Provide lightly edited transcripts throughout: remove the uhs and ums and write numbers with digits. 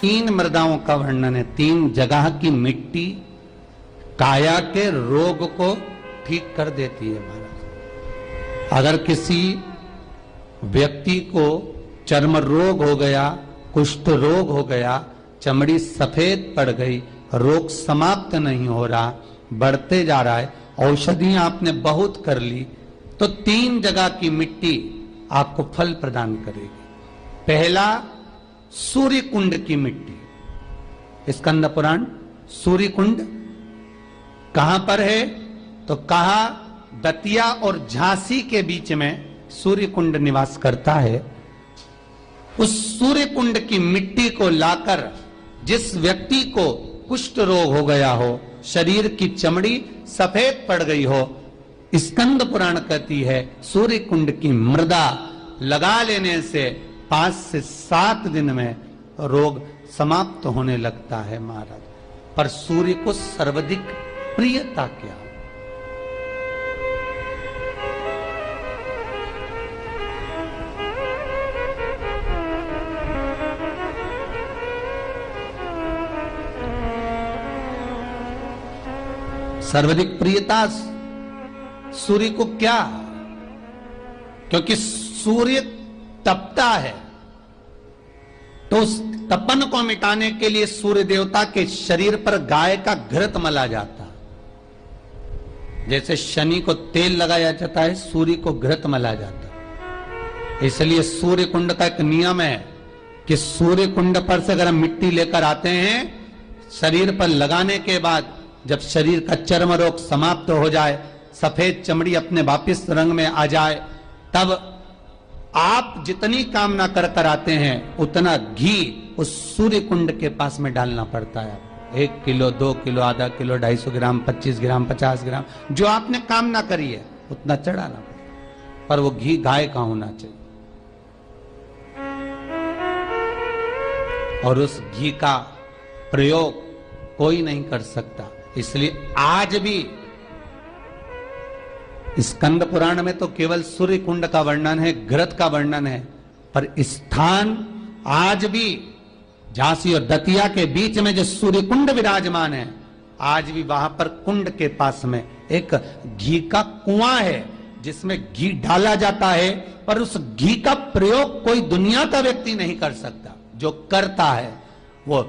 तीन मृदाओं का वर्णन है, तीन जगह की मिट्टी काया के रोग को ठीक कर देती है महाराज। अगर किसी व्यक्ति को चर्म रोग हो गया, कुष्ठ रोग हो गया, चमड़ी सफेद पड़ गई, रोग समाप्त नहीं हो रहा, बढ़ते जा रहा है, औषधियां आपने बहुत कर ली, तो तीन जगह की मिट्टी आपको फल प्रदान करेगी। पहला सूर्य कुंड की मिट्टी। स्कंद पुराण सूर्य कुंड कहां पर है? तो कहा दतिया और झांसी के बीच में सूर्य कुंड निवास करता है। उस सूर्य कुंड की मिट्टी को लाकर जिस व्यक्ति को कुष्ठ रोग हो गया हो, शरीर की चमड़ी सफेद पड़ गई हो, स्कंद पुराण कहती है सूर्य कुंड की मृदा लगा लेने से 5 से 7 दिन में रोग समाप्त होने लगता है महाराज। पर सूर्य को सर्वाधिक प्रियता क्या? सर्वाधिक प्रियता सूर्य को क्या? क्योंकि सूर्य तपता है, तो उस तपन को मिटाने के लिए सूर्य देवता के शरीर पर गाय का घृत मला जाता। जैसे शनि को तेल लगाया जाता है, सूर्य को घृत मला जाता। इसलिए सूर्य कुंड का एक नियम है कि सूर्य कुंड पर से अगर हम मिट्टी लेकर आते हैं, शरीर पर लगाने के बाद जब शरीर का चर्म रोग समाप्त हो जाए, सफेद चमड़ी अपने वापिस रंग में आ जाए, तब आप जितनी कामना कर कर आते हैं उतना घी उस सूर्य कुंड के पास में डालना पड़ता है। 1 किलो, 2 किलो, आधा किलो, 250 ग्राम, 25 ग्राम, 50 ग्राम, जो आपने कामना करी है उतना चढ़ाना पड़ता। पर वो घी गाय का होना चाहिए, और उस घी का प्रयोग कोई नहीं कर सकता। इसलिए आज भी स्कंद पुराण में तो केवल सूर्य कुंड का वर्णन है, घृत का वर्णन है, पर स्थान आज भी झांसी और दतिया के बीच में जो सूर्य कुंड विराजमान है, आज भी वहां पर कुंड के पास में एक घी का कुआं है जिसमें घी डाला जाता है, पर उस घी का प्रयोग कोई दुनिया का व्यक्ति नहीं कर सकता। जो करता है वो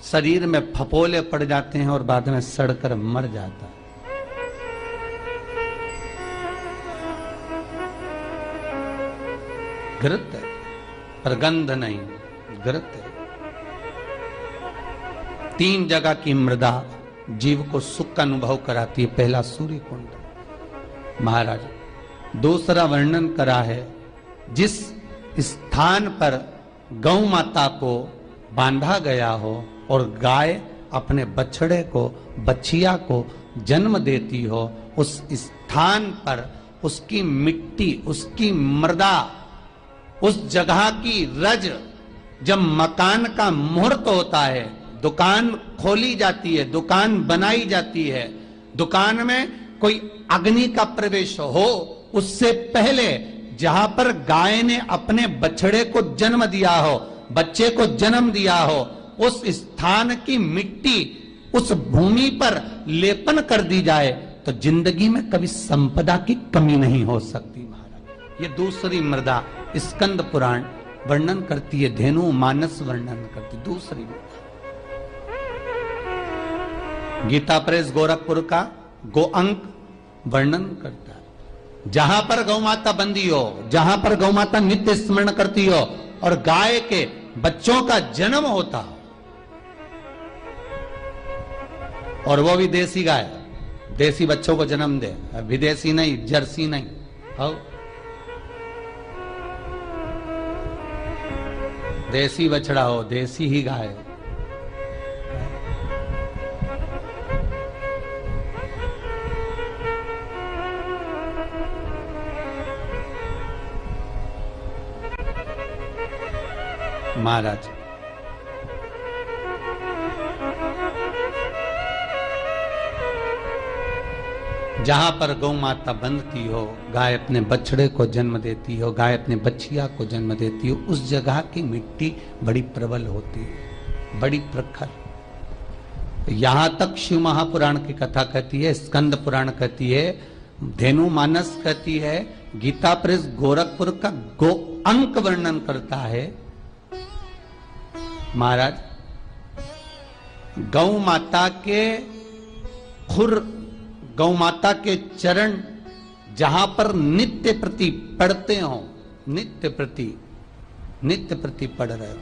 शरीर में फपोले पड़ जाते हैं और बाद में सड़कर मर जाता है। घृत है, पर गंध नहीं, घृत है। 3 जगह की मृदा जीव को सुख का अनुभव कराती है। पहला सूर्य कुंड महाराज। दूसरा वर्णन करा है, जिस स्थान पर गौ माता को बांधा गया हो और गाय अपने बछड़े को, बछिया को जन्म देती हो, उस स्थान पर उसकी मिट्टी, उसकी मृदा, उस जगह की रज, जब मकान का मुहूर्त होता है, दुकान खोली जाती है, दुकान बनाई जाती है, दुकान में कोई अग्नि का प्रवेश हो, उससे पहले जहां पर गाय ने अपने बछड़े को जन्म दिया हो, बच्चे को जन्म दिया हो, उस स्थान की मिट्टी उस भूमि पर लेपन कर दी जाए तो जिंदगी में कभी संपदा की कमी नहीं हो सकती महाराज। ये दूसरी मृदा स्कंद पुराण वर्णन करती है, धेनु मानस वर्णन करती दूसरी मृदा। गीता प्रेस गोरखपुर का गो अंक वर्णन करता है, जहां पर गौ माता बंदी हो, जहां पर गौ माता नित्य स्मरण करती हो और गाय के बच्चों का जन्म होता हो, और वो भी देसी गाय, देसी बच्चों को जन्म दे, विदेशी नहीं, जर्सी नहीं हो, देसी बछड़ा हो, देसी ही गाय। महाराज जहां पर गौ माता बंधती हो, गाय अपने बछड़े को जन्म देती हो, गाय अपने बछिया को जन्म देती हो, उस जगह की मिट्टी बड़ी प्रबल होती है। बड़ी प्रखर। यहां तक शिव महापुराण की कथा कहती है, स्कंद पुराण कहती है, धेनु मानस कहती है, गीता प्रेस गोरखपुर का गो अंक वर्णन करता है। महाराज गौ माता के खुर, गौ माता के चरण जहां पर नित्य प्रति पढ़ते हो, नित्य प्रति पढ़ रहे हो,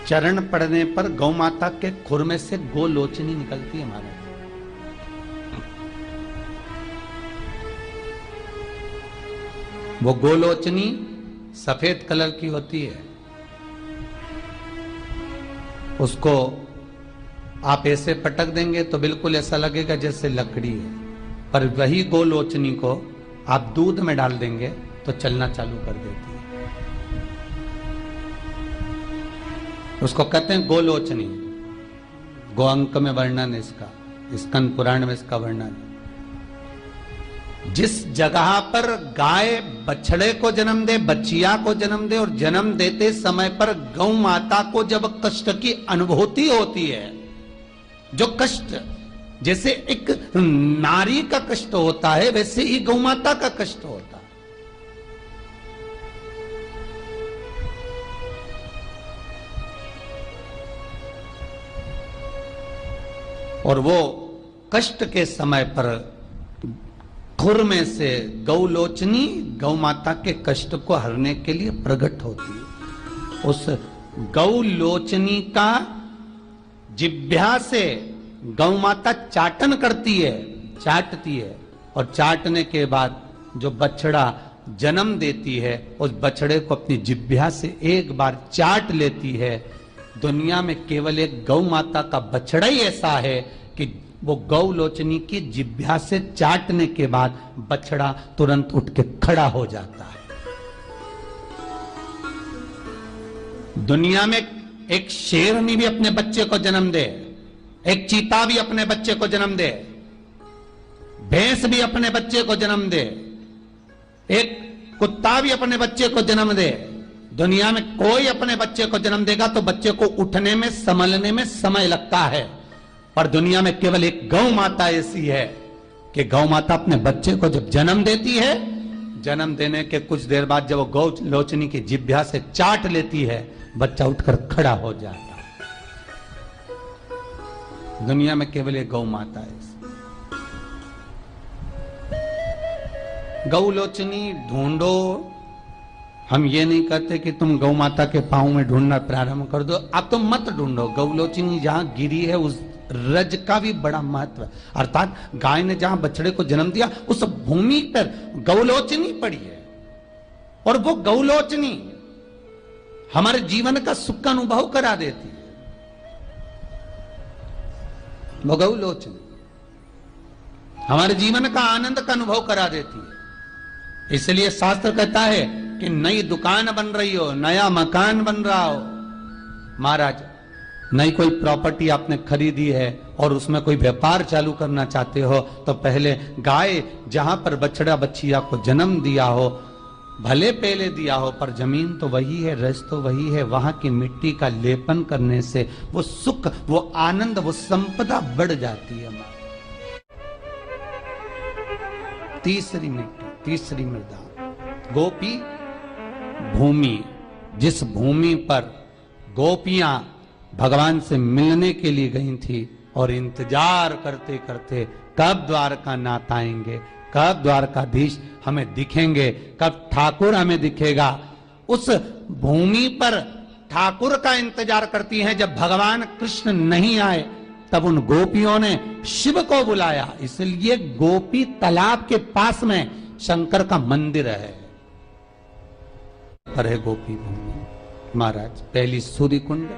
चरण पड़ने पर गौ माता के खुर में से गोलोचनी निकलती है महाराज। वो गोलोचनी सफेद कलर की होती है। उसको आप ऐसे पटक देंगे तो बिल्कुल ऐसा लगेगा जैसे लकड़ी है, पर वही गोलोचनी को आप दूध में डाल देंगे तो चलना चालू कर देती है। उसको कहते हैं गोलोचनी। गो अंक में वर्णन इसका, स्कंद पुराण में इसका वर्णन। जिस जगह पर गाय बछड़े को जन्म दे, बच्चिया को जन्म दे, और जन्म देते समय पर गौ माता को जब कष्ट की अनुभूति होती है, जो कष्ट जैसे एक नारी का कष्ट होता है वैसे ही गौ माता का कष्ट होता है। और वो कष्ट के समय पर खुर में से गौलोचनी गौ माता के कष्ट को हरने के लिए प्रकट होती है। उस गौलोचनी का जिह्वा से गौ माता चाटन करती है, चाटती है, और चाटने के बाद जो बछड़ा जन्म देती है उस बछड़े को अपनी जिह्वा से एक बार चाट लेती है। दुनिया में केवल एक गौ माता का बछड़ा ही ऐसा है कि वो गौलोचनी की जिह्वा से चाटने के बाद बछड़ा तुरंत उठ के खड़ा हो जाता है। दुनिया में एक शेरनी भी अपने बच्चे को जन्म दे, एक चीता भी अपने बच्चे को जन्म दे, भैंस भी अपने बच्चे को जन्म दे, एक कुत्ता भी अपने बच्चे को जन्म दे, दुनिया में कोई अपने बच्चे को जन्म देगा तो बच्चे को उठने में, संभलने में समय लगता है। पर दुनिया में केवल एक गौ माता ऐसी है कि गौ माता अपने बच्चे को जब जन्म देती है, जन्म देने के कुछ देर बाद जब वो गौ लोचनी की जिह्वा से चाट लेती है, बच्चा उठकर खड़ा हो जाता है। दुनिया में केवल एक गौ माता है। गौ लोचनी ढूंढो, हम ये नहीं कहते कि तुम गौ माता के पांव में ढूंढना प्रारंभ कर दो, अब तो मत ढूंढो। गौलोचनी जहां गिरी है उस रज का भी बड़ा महत्व है। अर्थात गाय ने जहां बछड़े को जन्म दिया उस भूमि पर गौलोचनी पड़ी है, और वो गौलोचनी हमारे जीवन का सुख का अनुभव करा देती है। वो गौलोचनी हमारे जीवन का आनंद का अनुभव करा देती है। इसलिए शास्त्र कहता है कि नई दुकान बन रही हो, नया मकान बन रहा हो, महाराज नई कोई प्रॉपर्टी आपने खरीदी है और उसमें कोई व्यापार चालू करना चाहते हो, तो पहले गाय जहां पर बछड़ा बच्चिया को जन्म दिया हो, भले पहले दिया हो, पर जमीन तो वही है, रस तो वही है। वहां की मिट्टी का लेपन करने से वो सुख, वो आनंद, वो संपदा बढ़ जाती है। तीसरी मिट्टी, तीसरी मृदा, गोपी भूमि। जिस भूमि पर गोपियां भगवान से मिलने के लिए गई थी और इंतजार करते करते कब द्वारका नाथ आएंगे, कब द्वारकाधीश हमें दिखेंगे, कब ठाकुर हमें दिखेगा, उस भूमि पर ठाकुर का इंतजार करती हैं। जब भगवान कृष्ण नहीं आए तब उन गोपियों ने शिव को बुलाया। इसलिए गोपी तालाब के पास में शंकर का मंदिर है, पर है गोपी भूमि। महाराज पहली सूर्य कुंड,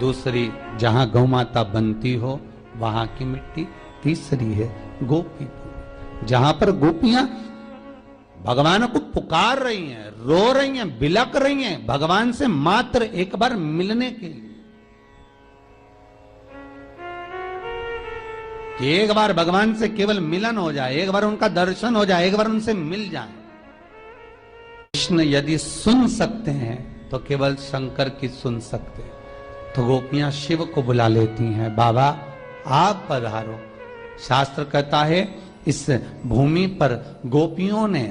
दूसरी जहां गौ माता बनती हो वहां की मिट्टी, तीसरी है गोपी भूमि, जहां पर गोपियां भगवान को पुकार रही हैं, रो रही हैं, बिलक रही हैं भगवान से मात्र एक बार मिलने के लिए। कि एक बार भगवान से केवल मिलन हो जाए, एक बार उनका दर्शन हो जाए, एक बार उनसे मिल जाए। कृष्ण यदि सुन सकते हैं तो केवल शंकर की सुन सकते हैं। तो गोपियां शिव को बुला लेती हैं, बाबा आप पधारो। शास्त्र कहता है इस भूमि पर गोपियों ने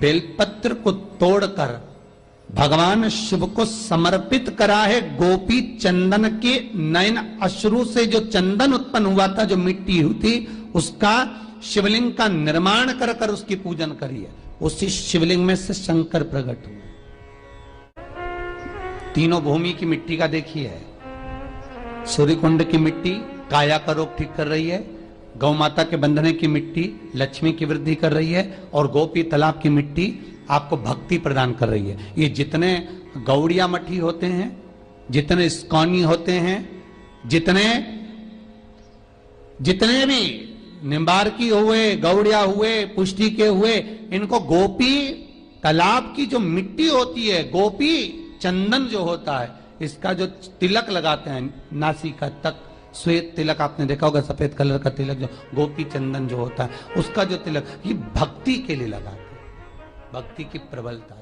बेलपत्र को तोड़कर भगवान शिव को समर्पित करा है। गोपी चंदन के नयन अश्रु से जो चंदन उत्पन्न हुआ था, जो मिट्टी हुई थी, उसका शिवलिंग का निर्माण कर कर उसकी पूजन करी है। उसी शिवलिंग में से शंकर प्रकट हुए। तीनों भूमि की मिट्टी का देखिए, सूर्यकुंड की मिट्टी काया का रोग ठीक कर रही है, गौ माता के बंधने की मिट्टी लक्ष्मी की वृद्धि कर रही है, और गोपी तालाब की मिट्टी आपको भक्ति प्रदान कर रही है। ये जितने गौड़िया मठी होते हैं, जितने इस्कॉनी होते हैं, जितने भी निम्बारकी हुए, गौड़िया हुए, पुष्टि के हुए, इनको गोपी तालाब की जो मिट्टी होती है, गोपी चंदन जो होता है, इसका जो तिलक लगाते हैं नासिका तक, श्वेत तिलक आपने देखा होगा, सफेद कलर का तिलक जो गोपी चंदन जो होता है, उसका जो तिलक, ये भक्ति के लिए लगाते हैं, भक्ति की प्रबलता।